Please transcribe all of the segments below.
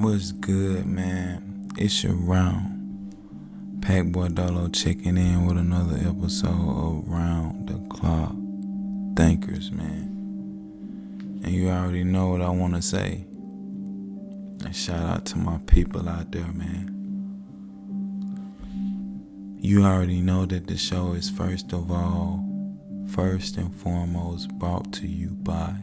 What's good, man? It's your round. Packboy Dolo checking in with another episode of Round the Clock Thinkers, man. And you already know what I want to say. And shout out to my people out there, man. You already know that the show is first and foremost brought to you by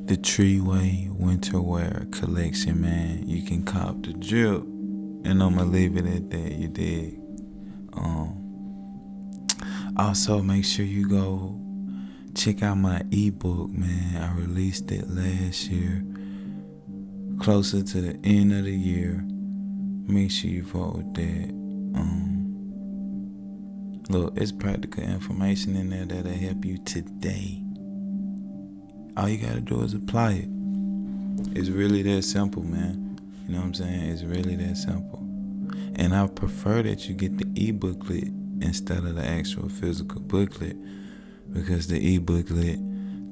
the Treeway Winter Wear Collection, man. You can cop the drip, and I'ma leave it at that, you dig? Also, make sure you go check out my ebook, man. I released it last year, closer to the end of the year. Make sure you vote with that. Look, it's practical information in there that'll help you today. All you gotta do is apply it. It's really that simple, man. You know what I'm saying? It's really that simple. And I prefer that you get the e-booklet instead of the actual physical booklet, because the e-booklet,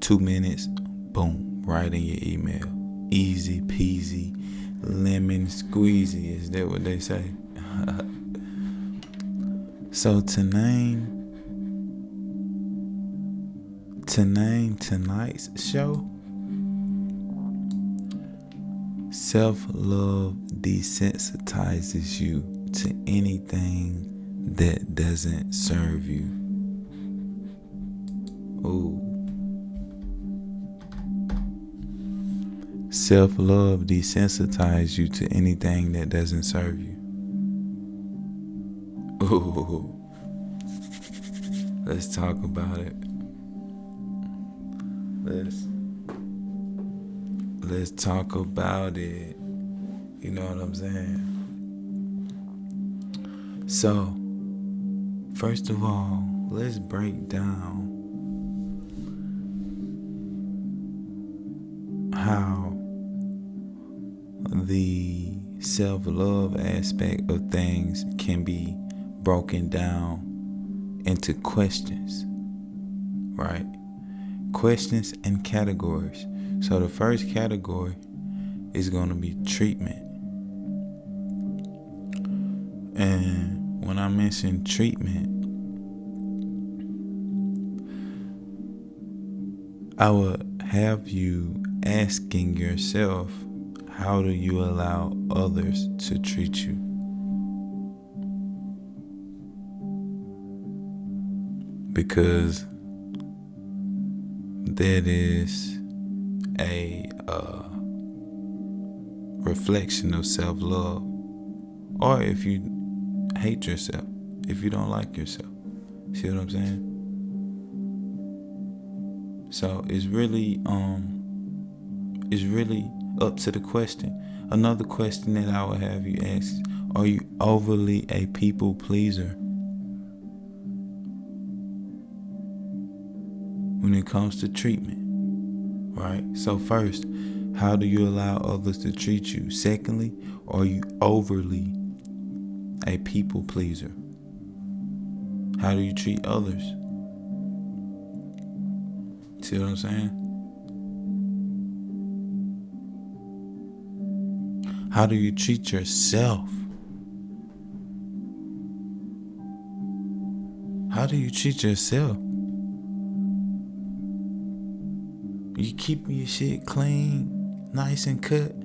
2 minutes, boom, right in your email. Easy peasy, lemon squeezy. Is that what they say? So to name tonight's show, self-love desensitizes you to anything that doesn't serve you. Ooh. Self-love desensitizes you to anything that doesn't serve you. Ooh. Let's talk about it. Let's talk about it. You know what I'm saying? So, first of all, let's break down how the self-love aspect of things can be broken down into questions, right? Questions and categories. So the first category is going to be treatment. And when I mention treatment, I would have you asking yourself, how do you allow others to treat you? Because that is a reflection of self-love. Or if you hate yourself, if you don't like yourself. See what I'm saying? So it's really up to the question. Another question that I would have you ask is, are you overly a people pleaser when it comes to treatment? Right? So first, how do you allow others to treat you? Secondly, are you overly a people pleaser? How do you treat others? See what I'm saying? How do you treat yourself? How do you treat yourself? You keeping your shit clean, nice and cut?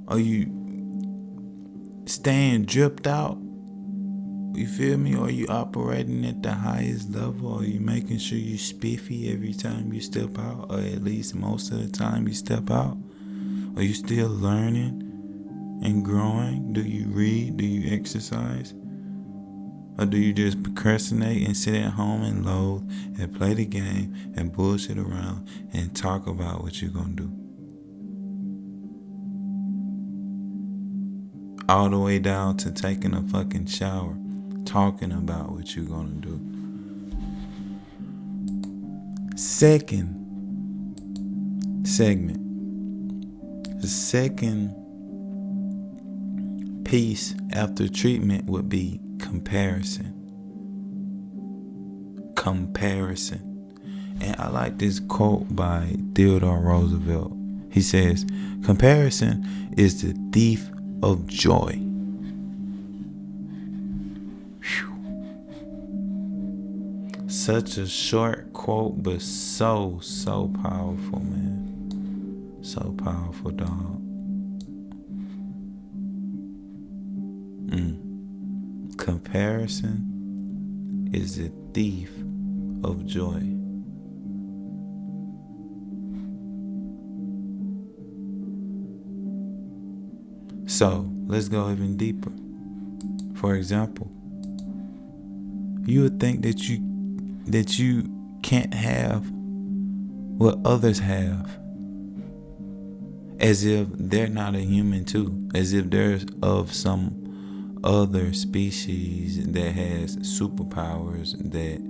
Are you staying dripped out? You feel me? Are you operating at the highest level? Are you making sure you spiffy every time you step out? Or at least most of the time you step out? Are you still learning and growing? Do you read? Do you exercise? Or do you just procrastinate and sit at home and loathe and play the game and bullshit around and talk about what you're gonna do? All the way down to taking a fucking shower, talking about what you're gonna do. Second segment. The second piece after treatment would be comparison. And I like this quote by Theodore Roosevelt. He says, "Comparison is the thief of joy." Whew. Such a short quote, but so powerful, man. So powerful, dog. Comparison is the thief of joy. So let's go even deeper. For example, you would think that you can't have what others have, as if they're not a human too, as if they're of some other species that has superpowers that,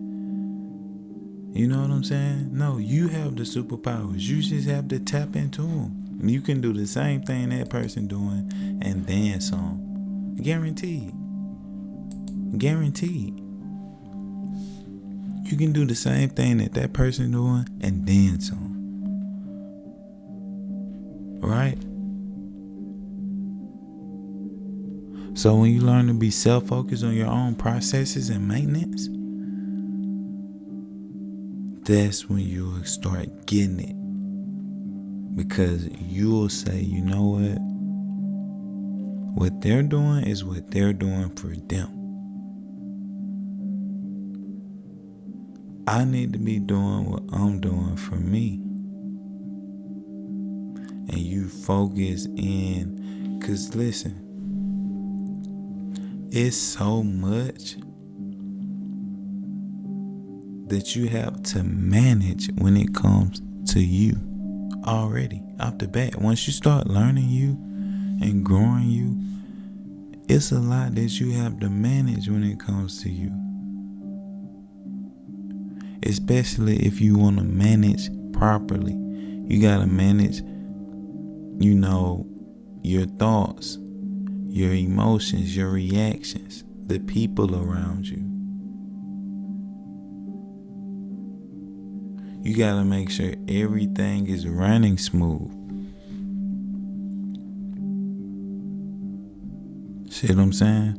you know what I'm saying? No, you have the superpowers. You just have to tap into them. You can do the same thing that person doing and then some. Guaranteed. You can do the same thing that person doing and then some. Right? So when you learn to be self-focused on your own processes and maintenance, that's when you'll start getting it. Because you'll say, you know what they're doing is what they're doing for them. I need to be doing what I'm doing for me. And you focus in, because listen, it's so much that you have to manage when it comes to you already off the bat. Once you start learning you and growing you, it's a lot that you have to manage when it comes to you. Especially if you want to manage properly. You got to manage, your thoughts, your emotions, your reactions, the people around you. You got to make sure everything is running smooth. See what I'm saying?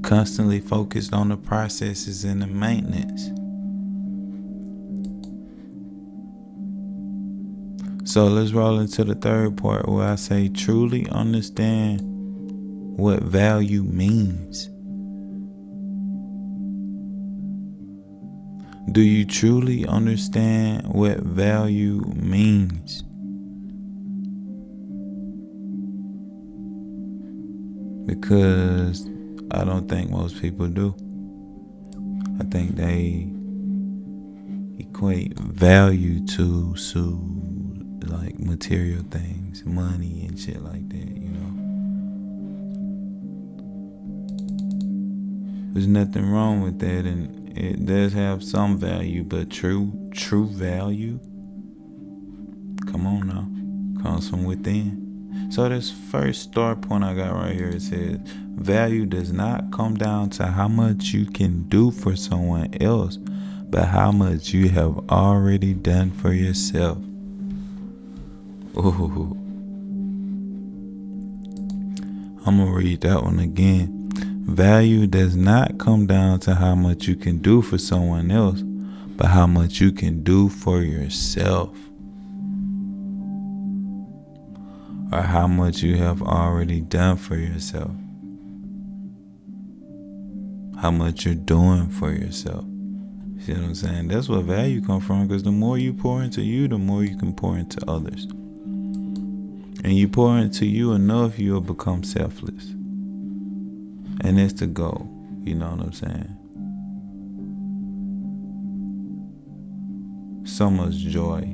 Constantly focused on the processes and the maintenance. So let's roll into the third part where I say truly understand what value means. Do you truly understand what value means? Because I don't think most people do. I think they equate value to like material things, money and shit like that, There's nothing wrong with that, and it does have some value, but true value, come on now, comes from within. So this first start point I got right here, it says, value does not come down to how much you can do for someone else, but how much you have already done for yourself. Ooh. I'm gonna read that one again. Value does not come down to how much you can do for someone else, but how much you can do for yourself. Or how much you have already done for yourself. How much you're doing for yourself. See what I'm saying? That's where value comes from, because the more you pour into you, the more you can pour into others. And you pour into you enough, you'll become selfless. And that's the goal. You know what I'm saying? So much joy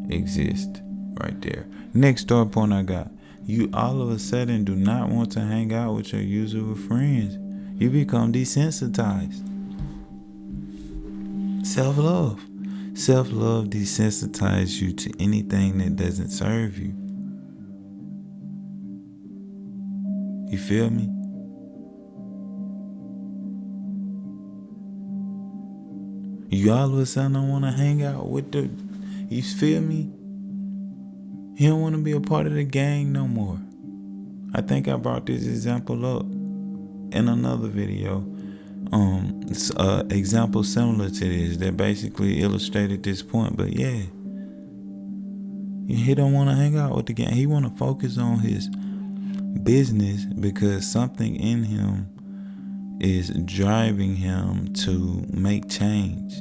exists right there. Next start point I got. You all of a sudden do not want to hang out with your usual friends. You become desensitized. Self-love. Self-love desensitizes you to anything that doesn't serve you. You feel me? You all of a sudden don't want to hang out with the, you feel me? He don't want to be a part of the gang no more. I think I brought this example up in another video. It's example similar to this that basically illustrated this point. But yeah, he don't want to hang out with the gang. He want to focus on his business because something in him is driving him to make change,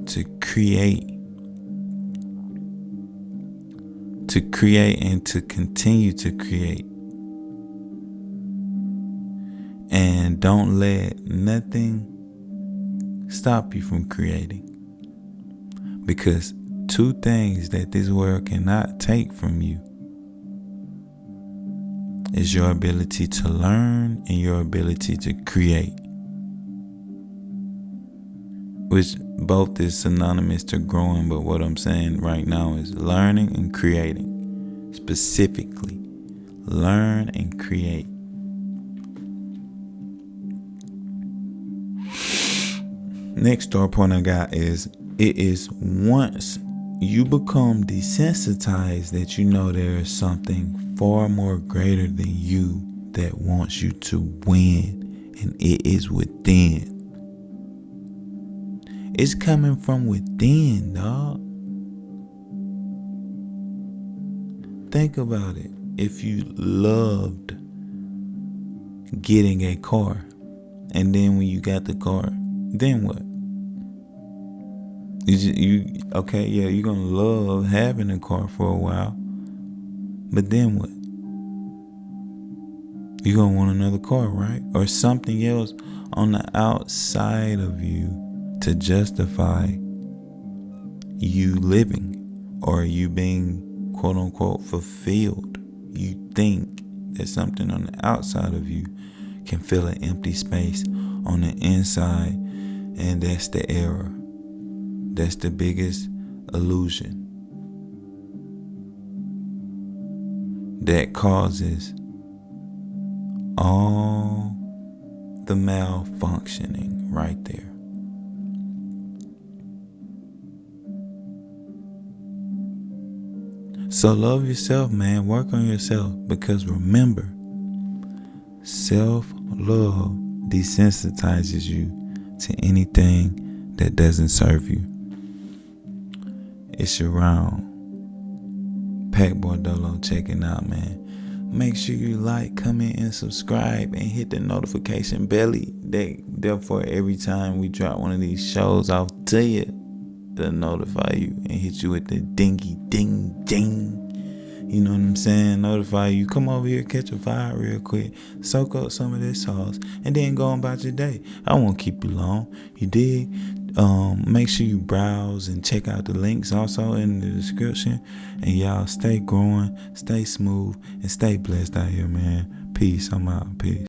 to create and to continue to create. And don't let nothing stop you from creating. Because two things that this world cannot take from you is your ability to learn and your ability to create. Which both is synonymous to growing, but what I'm saying right now is learning and creating. Specifically, learn and create. Next story point I got is, it is once you become desensitized that you know there is something far more greater than you that wants you to win, and it is within. It's coming from within, dog. Think about it. If you loved getting a car, and then when you got the car, then what? You're gonna love having a car for a while, but then what? You're gonna want another car, right? Or something else on the outside of you to justify you living or you being quote unquote fulfilled. You think that something on the outside of you can fill an empty space on the inside, and that's the error. That's the biggest illusion that causes all the malfunctioning right there. So love yourself, man. Work on yourself, because remember, self-love desensitizes you to anything that doesn't serve you. It's your round. Pac Bordolo checking out, man. Make sure you like, comment, and subscribe, and hit the notification bell. Therefore, every time we drop one of these shows, I'll tell you to notify you and hit you with the dingy ding ding. You know what I'm saying? Notify you. Come over here, catch a vibe real quick. Soak up some of this sauce, and then go on about your day. I won't keep you long. You dig? Make sure you browse and check out the links also in the description. And y'all stay growing, stay smooth, and stay blessed out here, man. Peace. I'm out. Peace.